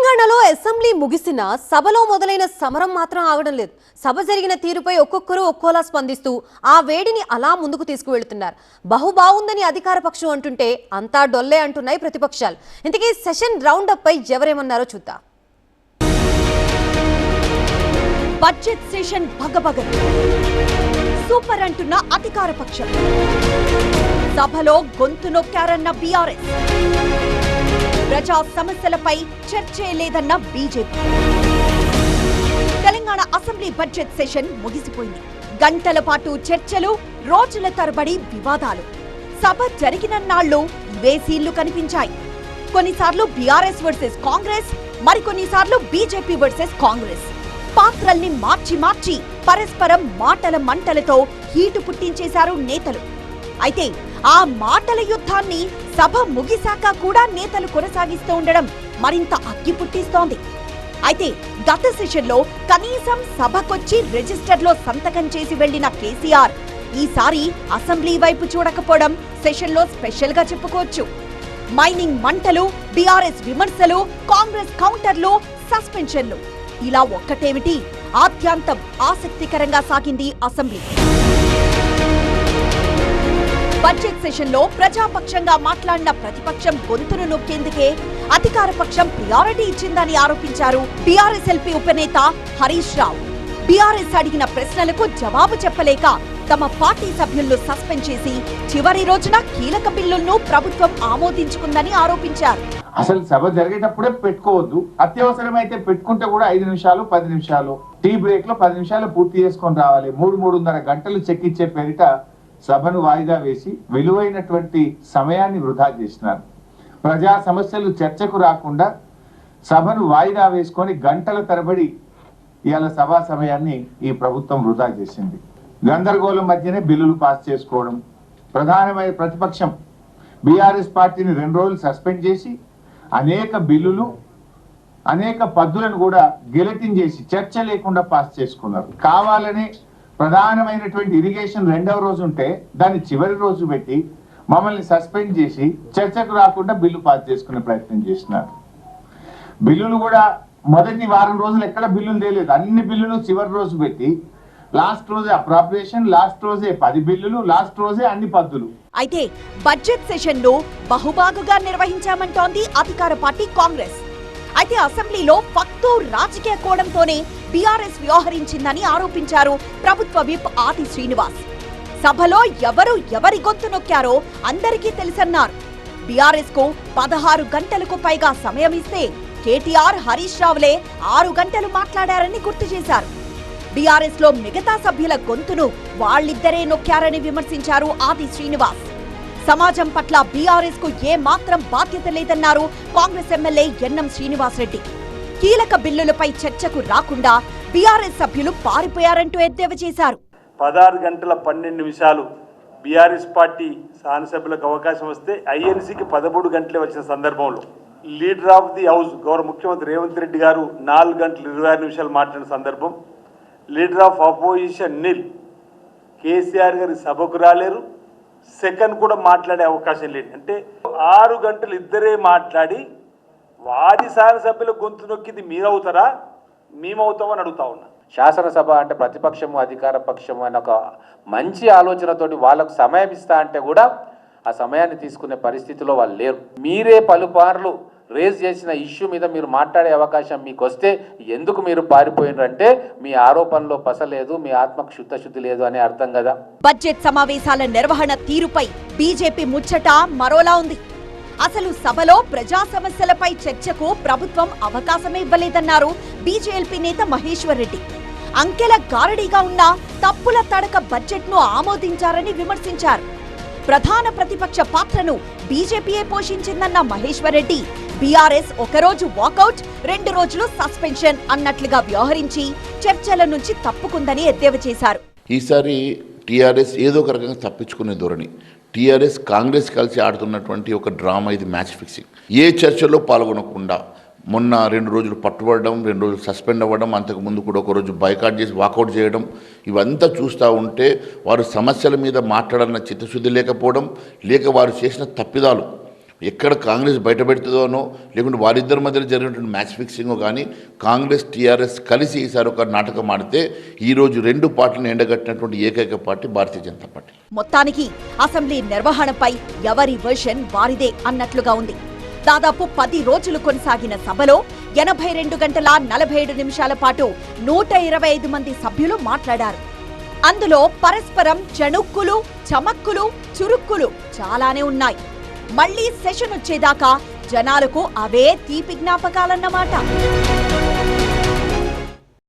తెలంగాణలో అసెంబ్లీ ముగిసిన సభలో మొదలైన సమరం మాత్రం ఆగడం లేదు. సభ జరిగిన తీరుపై ఒక్కొక్కరు ఒక్కోలా స్పందిస్తూ ఆ వేడిని అలా ముందుకు తీసుకువెళ్తున్నారు. బాగుందని అధికార పక్షం అంటుంటే అంతా డొల్లే అంటున్నాయి ప్రతిపక్షాలు. ఇంతకీ సెషన్ రౌండ్ అప్ పై ఎవరేమన్నారో చూద్దాం. బడ్జెట్ సెషన్ భగభగ సూపర్ అంటున్న అధికార పక్షం, సభలో గొంతు నొక్కారన్న బీఆర్ఎస్, ప్రజా సమస్యలపై చర్చే లేదన్న BJP. Telangana assembly budget session ముగిసిపోయింది. గంటల పాటు చర్చలు, రోజుల తరబడి వివాదాలు. సభ జరిగినన్నాళ్లు ఇవే సీన్లు కనిపించాయి. కొన్నిసార్లు బీఆర్ఎస్ వర్సెస్ కాంగ్రెస్, మరికొన్నిసార్లు బీజేపీ వర్సెస్ కాంగ్రెస్. పాత్రల్ని మార్చి పరస్పరం మాటల మంటలతో హీటు పుట్టించేశారు నేతలు. అయితే ఆ మాటల యుద్ధాన్ని సభ ముగిశాక కూడా నేతలు కొనసాగిస్తూ ఉండడం మరింత అగ్గి పుట్టిస్తోంది. అయితే గత సెషన్లో కనీసం సభకొచ్చి రిజిస్టర్లో సంతకం చేసి వెళ్లిన కేసీఆర్ ఈసారి అసెంబ్లీ వైపు చూడకపోవడం సెషన్లో స్పెషల్ గా చెప్పుకోవచ్చు. మైనింగ్ మంటలు, బీఆర్ఎస్ విమర్శలు, కాంగ్రెస్ కౌంటర్లు, సస్పెన్షన్లు, ఇలా ఒక్కటేమిటి ఆద్యాంతం ఆసక్తికరంగా సాగింది అసెంబ్లీ. బడ్జెట్ సెషన్ లో ప్రజాపక్షంగా మాట్లాడిన ప్రతిపక్షం గొంతును నొక్కేందుకే అధికార పక్షం ప్రియారిటీ ఇచ్చిందని ఆరోపించారు BRS LP ఉపనేత Harish Rao. BRS అడిగిన ప్రశ్నలకు జవాబు చెప్పలేక తమ పార్టీ సభ్యులను సస్పెండ్ చేసి చివరి రోజున కీలక బిల్లులను ప్రభుత్వం ఆమోదించుకుందని ఆరోపించారు. అసలు సభ జరిగేటప్పుడే పెట్టుకోవద్దు, అత్యవసరమైతే పెట్టుకుంటే కూడా 5 నిమిషాలు 10 నిమిషాలు టీ బ్రేక్ లో 10 నిమిషాలు పూర్తి చేసుకొని రావాలి. 3-3.5 గంటలు చెక్కిచ్చే పేరిట సభను వాయిదా వేసి విలువైనటువంటి సమయాన్ని వృధా చేసినారు. ప్రజా సమస్యలు చర్చకు రాకుండా సభను వాయిదా వేసుకొని గంటల తరబడి ఇవాళ సభా సమయాన్ని ఈ ప్రభుత్వం వృధా చేసింది. గందరగోళం మధ్యనే బిల్లులు పాస్ చేసుకోవడం. ప్రధానమైన ప్రతిపక్షం బీఆర్ఎస్ పార్టీని 2 రోజులు సస్పెండ్ చేసి అనేక బిల్లులు, అనేక పద్దులను కూడా గెలటిన్ చేసి చర్చ లేకుండా పాస్ చేసుకున్నారు. కావాలని ప్రధానమైనటువంటి ఇరిగేషన్ 2వ రోజు ఉంటే దాన్ని చివరి రోజు పెట్టి మమ్మల్ని సస్పెండ్ చేసి చర్చకు రాకుండా బిల్లు పాస్ చేసుకునే ప్రయత్నం చేసినారు. బిల్లులు కూడా మొదటి వారం రోజులు ఎక్కడ బిల్లులు తేలేదు. అన్ని బిల్లులు చివరి రోజు పెట్టి లాస్ట్ రోజే అప్రాప్రియేషన్, లాస్ట్ రోజే 10 బిల్లులు, లాస్ట్ రోజే అన్ని పద్దులు. అయితే బడ్జెట్ సెషన్ ను బహుబాగుగా నిర్వహించామంటోంది అధికార పార్టీ కాంగ్రెస్. అయితే అసెంబ్లీలో ఫక్తు రాజకీయ కోణంతోనే బీఆర్ఎస్ వ్యవహరించిందని ఆరోపించారు ప్రభుత్వ విప్ ఆది శ్రీనివాస్. సభలో ఎవరి గొంతు నొక్కారో అందరికీ తెలుసన్నారు. బీఆర్ఎస్ కు 16 గంటలకు పైగా సమయం ఇస్తే కేటీఆర్, హరీష్ రావులే 6 గంటలు మాట్లాడారని గుర్తు చేశారు. బీఆర్ఎస్ లో మిగతా సభ్యుల గొంతును వాళ్ళిద్దరే నొక్కారని విమర్శించారు ఆది శ్రీనివాస్. సమాజం పట్ల బీఆర్ఎస్ కు ఏ మాత్రం బాధ్యత లేదన్నారు కాంగ్రెస్ ఎమ్మెల్యే ఎన్ఎం శ్రీనివాస్ రెడ్డి. కీలక బిల్లులపై చర్చకు రాకుండా బీఆర్ఎస్ సభ్యులు పారిపోయారంటూ ఎద్దేవా చేశారు. 16 గంటల 12 నిమిషాలు బీఆర్ఎస్ పార్టీ శాసనసభ్యులకు అవకాశం వస్తే ఐఎన్సీకి 13 గంటలే వచ్చిన సందర్భంలో లీడర్ ఆఫ్ ది హౌస్ గౌరవ ముఖ్యమంత్రి రేవంత్ రెడ్డి గారు 4 గంటల 26 నిమిషాలు మాట్లాడిన సందర్భం, లీడర్ ఆఫ్ అపోజిషన్ నిల్ కేసీఆర్ గారి సభకు రాలేరు, సెకండ్ కూడా మాట్లాడే అవకాశం లేదు. అంటే 6 గంటలు ఇద్దరే మాట్లాడి వారి శాసనసభ్యుల గొంతు నొక్కింది మీరవుతారా మేమవుతామని అడుగుతా ఉన్నా. శాసనసభ అంటే ప్రతిపక్షము అధికార పక్షము అనే ఒక మంచి ఆలోచనతోటి వాళ్ళకు సమయం ఇస్తా అంటే కూడా ఆ సమయాన్ని తీసుకునే పరిస్థితిలో వాళ్ళు లేరు. మీరే పలుపార్లు రేజ్ చేసిన ఇష్యూ మీద మీరు మాట్లాడే అవకాశం మీకు వస్తే ఎందుకు మీరు పారిపోయినారంటే మీ ఆరోపణలో పసలేదు, మీ ఆత్మకు శుద్ధి లేదు అనే అర్థం కదా. బడ్జెట్ సమావేశాల నిర్వహణ తీరుపై బీజేపీ ముచ్చట మరోలా ఉంది. అసలు సభలో ప్రజా సమస్యలపై చర్చకు ప్రభుత్వం అవకాశమే ఇవ్వలేదన్నారు బీజేపీ నేత మహేశ్వర్ రెడ్డి. అంకెల గారడీగా ఉన్న తప్పుల తడక బడ్జెట్ ను ఆమోదించారని విమర్శించారు. ప్రధాన ప్రతిపక్ష పాత్రను బీజేపీయే పోషించిందన్న మహేశ్వర్ రెడ్డి బీఆర్ఎస్ 1 రోజు వాకౌట్, 2 రోజులు సస్పెన్షన్ అన్నట్లుగా వ్యవహరించి చర్చల నుంచి తప్పుకుందని ఎద్దేవా చేశారు. ఈసారి టీఆర్ఎస్ ఏదో ఒక రకంగా తప్పించుకునే ధోరణి. టీఆర్ఎస్ కాంగ్రెస్ కలిసి ఆడుతున్నటువంటి ఒక డ్రామా ఇది, మ్యాచ్ ఫిక్సింగ్. ఏ చర్చలో పాల్గొనకుండా మొన్న 2 రోజులు పట్టుబడడం, 2 రోజులు సస్పెండ్ అవ్వడం, అంతకుముందు కూడా 1 రోజు బైకాట్ చేసి వాకౌట్ చేయడం, ఇవంతా చూస్తూ ఉంటే వారు సమస్యల మీద మాట్లాడాలన్న చిత్తశుద్ధి లేకపోవడం, లేక వారు చేసిన తప్పిదాలు ఎక్కడ కాంగ్రెస్ బయటపెడుతుందోనో లేకుంటే వారిద్దరి మధ్యలో జరిగినటువంటి మ్యాచ్ ఫిక్సింగో కానీ కాంగ్రెస్ టీఆర్ఎస్ కలిసి ఈసారి ఒక నాటకం ఆడితే ఈరోజు రెండు పార్టీలను ఎండగట్టినటువంటి ఏకైక పార్టీ భారతీయ జనతా పార్టీ. మొత్తానికి అసెంబ్లీ నిర్వహణపై ఎవరి వెర్షన్ వారిదే అన్నట్లుగా ఉంది. దాదాపు 10 రోజులు కొనసాగిన సభలో 82 గంటల 47 నిమిషాల పాటు 125 మంది సభ్యులు మాట్లాడారు. అందులో పరస్పరం చణుక్కులు, చమక్కులు, చురుక్కులు చాలానే ఉన్నాయి. మళ్లీ సెషన్ వచ్చేదాకా జనాలకు అవే తీపి జ్ఞాపకాలన్నమాట.